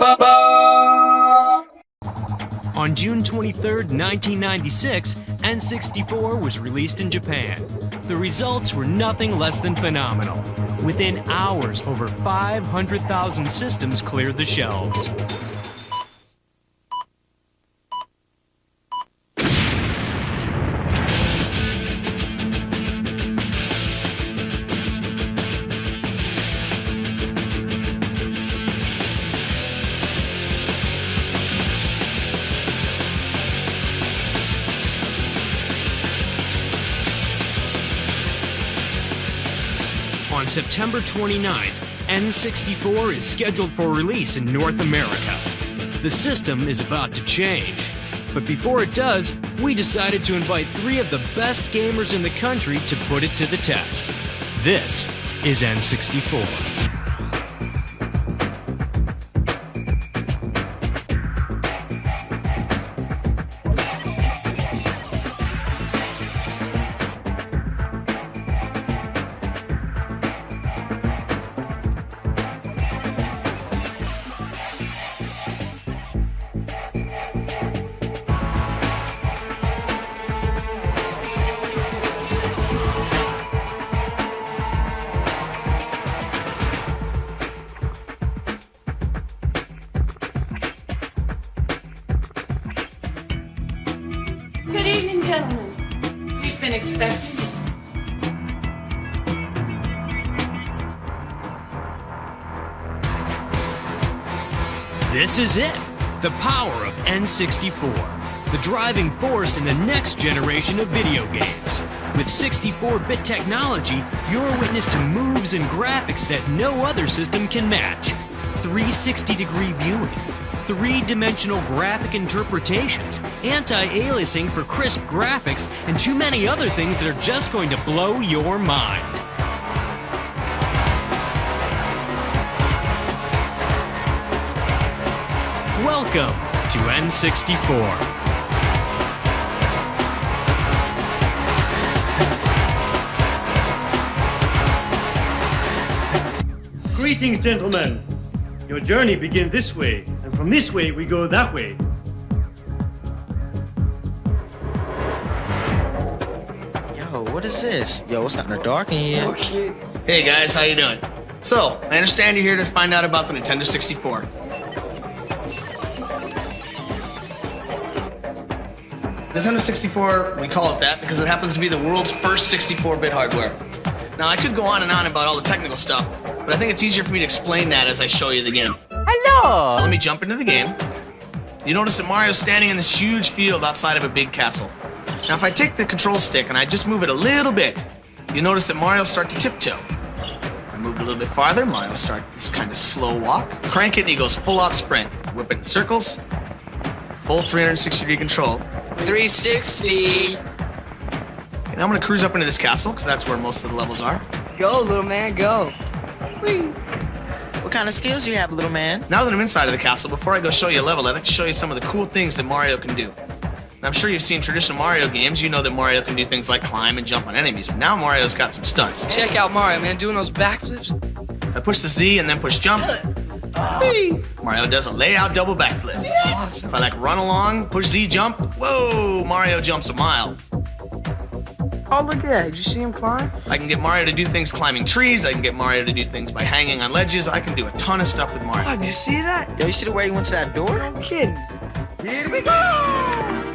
On June 23, 1996, N64 was released in Japan. The results were nothing less than phenomenal. Within hours, over 500,000 systems cleared the shelves. On September 29th, N64 is scheduled for release in North America. The system is about to change. But before it does, we decided to invite 3 of the best gamers in the country to put it to the test. This is N64. Good evening, gentlemen. We've been expecting you. This is it, the power of N64, the driving force in the next generation of video games. With 64-bit technology, you're witness to moves and graphics that no other system can match. 360-degree viewing, 3-dimensional graphic interpretations, anti-aliasing for crisp graphics, and too many other things that are just going to blow your mind. Welcome to N64. Greetings, gentlemen. Your journey begins this way, and from this way we go that way. Yo, what is this? Yo, it's kinda dark in here. Okay. Hey guys, how you doing? So, I understand you're here to find out about the Nintendo 64. Nintendo 64, we call it that because it happens to be the world's first 64-bit hardware. Now, I could go on and on about all the technical stuff, but I think it's easier for me to explain that as I show you the game. Hello! So let me jump into the game. You notice that Mario's standing in this huge field outside of a big castle. Now, if I take the control stick and I just move it a little bit, you notice that Mario will start to tiptoe. If I move it a little bit farther, Mario will start this kind of slow walk. Crank it and he goes full-out sprint. Whip it in circles. Full 360-degree control. 360. And I'm gonna cruise up into this castle, because that's where most of the levels are. Go, little man, go. Whee. What kind of skills do you have, little man? Now that I'm inside of the castle, before I go show you a level, I'd like to show you some of the cool things that Mario can do. Now, I'm sure you've seen traditional Mario games. You know that Mario can do things like climb and jump on enemies, but now Mario's got some stunts. Check out Mario, man, doing those backflips. I push the Z and then push jump. Whee. Mario does a layout double backflip. Awesome. If I like run along, push Z jump, whoa, Mario jumps a mile. Oh, look at that. Did you see him climb? I can get Mario to do things climbing trees. I can get Mario to do things by hanging on ledges. I can do a ton of stuff with Mario. Oh, did you see that? Yo, you see the way he went to that door? No kidding. Here we go!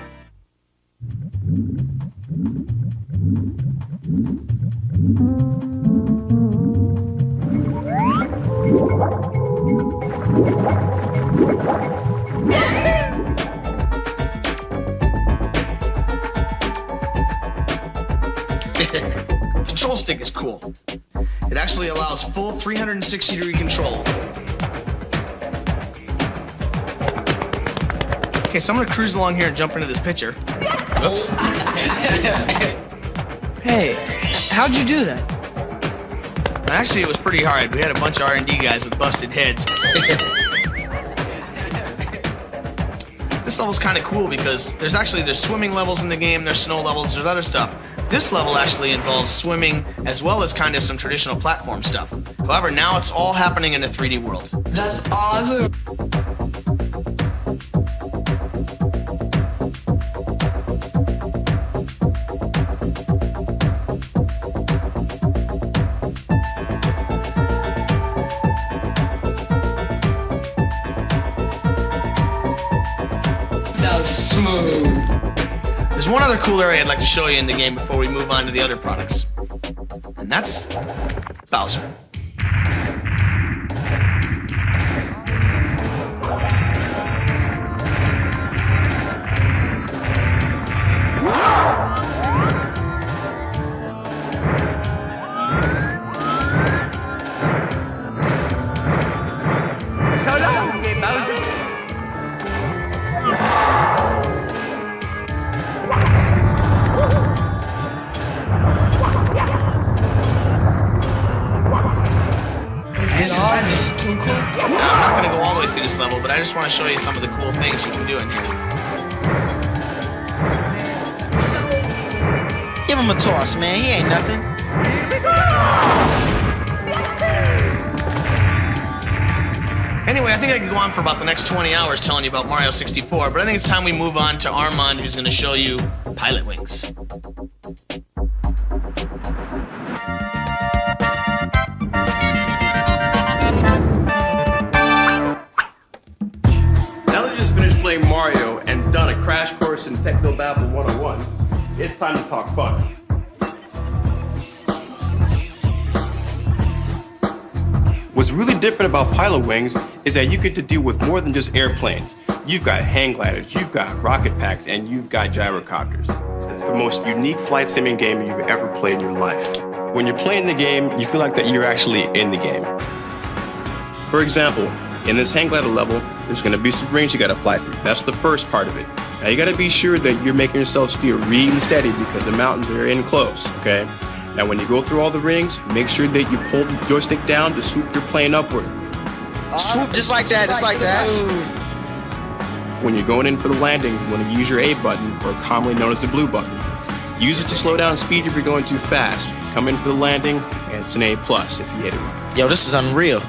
Control stick is cool. It actually allows full 360-degree control. Okay, so I'm gonna cruise along here and jump into this picture. Oops. Hey, how'd you do that? Actually, it was pretty hard. We had a bunch of R&D guys with busted heads. This level's kind of cool because there's swimming levels in the game, there's snow levels, there's other stuff. This level actually involves swimming as well as kind of some traditional platform stuff. However, now it's all happening in a 3D world. That's awesome. There's one other cool area I'd like to show you in the game before we move on to the other products. And that's Bowser. This is too cool. Now, I'm not going to go all the way through this level, but I just want to show you some of the cool things you can do in here. Give him a toss, man. He ain't nothing. Anyway, I think I could go on for about the next 20 hours telling you about Mario 64, but I think it's time we move on to Armand, who's going to show you Pilot Wings. Now that you just finished playing Mario and done a crash course in Technobabble 101, it's time to talk fun. What's really different about Pilot Wings is that you get to deal with more than just airplanes. You've got hang gliders, you've got rocket packs, and you've got gyrocopters. It's the most unique flight simming game you've ever played in your life. When you're playing the game, you feel like that you're actually in the game. For example, in this hang glider level, there's going to be some rings you got to fly through. That's the first part of it. Now you got to be sure that you're making yourself steer really steady because the mountains are in close, okay? Now when you go through all the rings, make sure that you pull the joystick down to swoop your plane upward. Swoop just like that, just like that. When you're going in for the landing, you want to use your A button, or commonly known as the blue button. Use it to slow down speed if you're going too fast. Come in for the landing, and it's an A+ if you hit it right. Yo, this is unreal.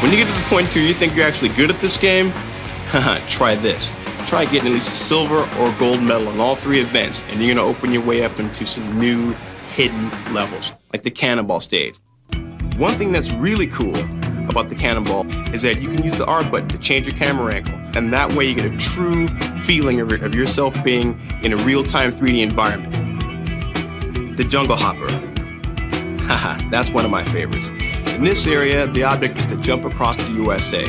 When you get to the point where you think you're actually good at this game, try this. Try getting at least a silver or gold medal in all 3 events, and you're gonna open your way up into some new hidden levels, like the cannonball stage. One thing that's really cool about the cannonball is that you can use the R button to change your camera angle, and that way you get a true feeling of yourself being in a real-time 3D environment. The jungle hopper. Haha, that's one of my favorites. In this area, the object is to jump across the USA.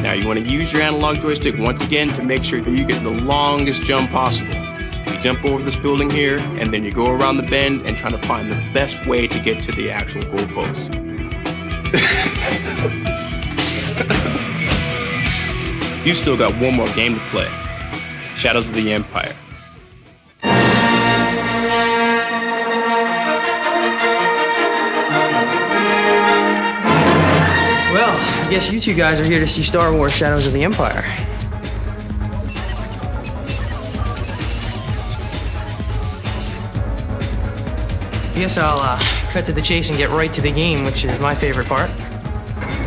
Now you want to use your analog joystick once again to make sure that you get the longest jump possible. You jump over this building here, and then you go around the bend and try to find the best way to get to the actual goalpost. You've still got one more game to play. Shadows of the Empire. Well, I guess you 2 guys are here to see Star Wars Shadows of the Empire. I guess I'll cut to the chase and get right to the game, which is my favorite part.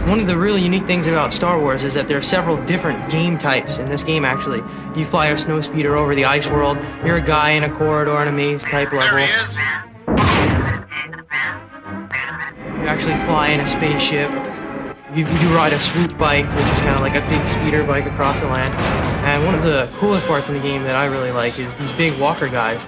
One of the really unique things about Star Wars is that there are several different game types in this game, actually. You fly a snowspeeder over the ice world, you're a guy in a corridor in a maze type level. There he is. You actually fly in a spaceship. You ride a swoop bike, which is kind of like a big speeder bike across the land. And one of the coolest parts in the game that I really like is these big walker guys.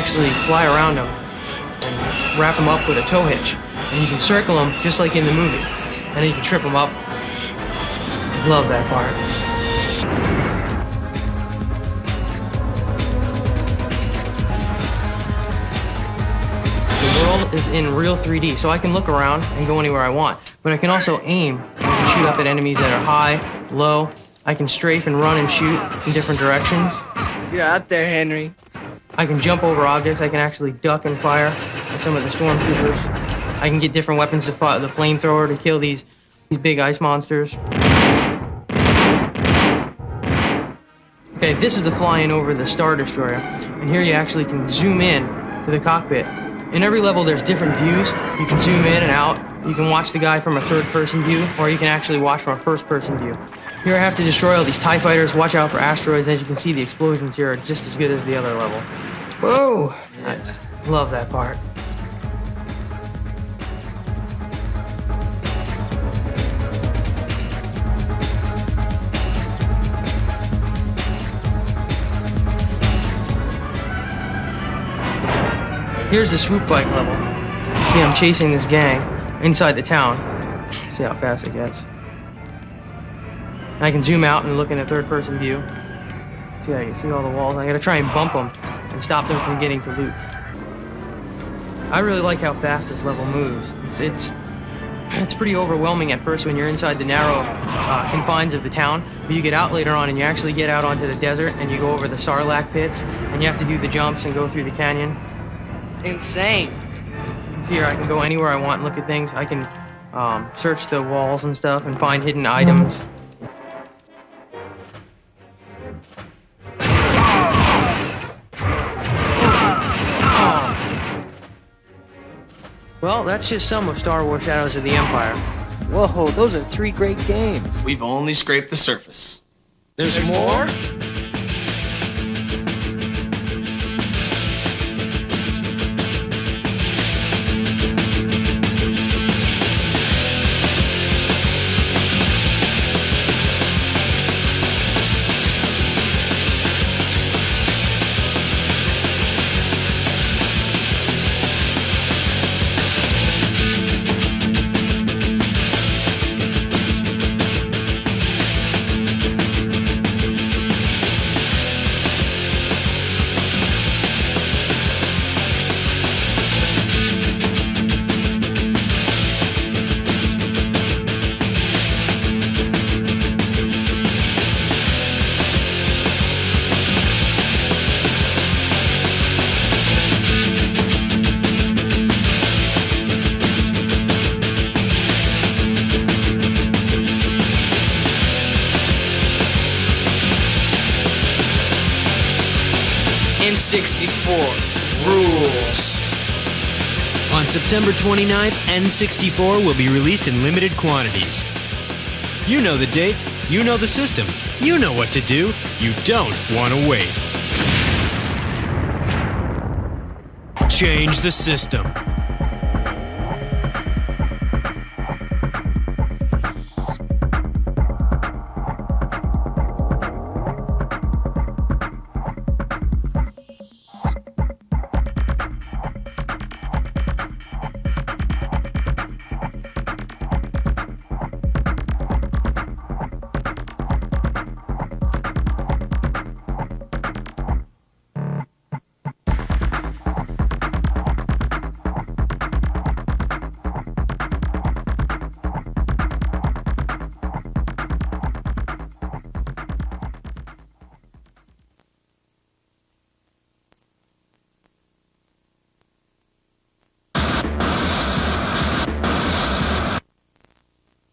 actually fly around them and wrap them up with a tow hitch. And you can circle them just like in the movie. And then you can trip them up. Love that part. The world is in real 3D, so I can look around and go anywhere I want. But I can also aim and shoot up at enemies that are high, low. I can strafe and run and shoot in different directions. You're out there, Henry. I can jump over objects. I can actually duck and fire at some of the stormtroopers. I can get different weapons to fire, the flamethrower to kill these big ice monsters. Okay, this is the flying over the Star Destroyer. And here you actually can zoom in to the cockpit. In every level, there's different views. You can zoom in and out. You can watch the guy from a third-person view, or you can actually watch from a first-person view. Here I have to destroy all these TIE fighters, watch out for asteroids. As you can see, the explosions here are just as good as the other level. Whoa! Yeah. I just love that part. Here's the swoop bike level. See, I'm chasing this gang inside the town. See how fast it gets. I can zoom out and look in a third-person view. See, I can see all the walls. I gotta try and bump them and stop them from getting to loot. I really like how fast this level moves. It's pretty overwhelming at first when you're inside the narrow confines of the town, but you get out later on and you actually get out onto the desert and you go over the Sarlacc pits and you have to do the jumps and go through the canyon. Insane. Here I can go anywhere I want and look at things. I can search the walls and stuff and find hidden items. Well, that's just some of Star Wars Shadows of the Empire. Whoa, those are 3 great games. We've only scraped the surface. There's more? N64 rules. On September 29th, N64 will be released in limited quantities. You know the date, you know the system, you know what to do, you don't want to wait. Change the system.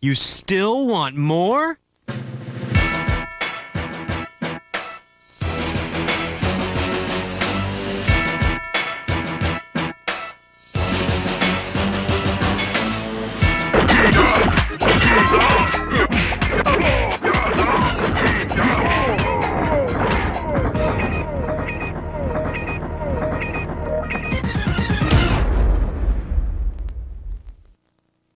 You still want more?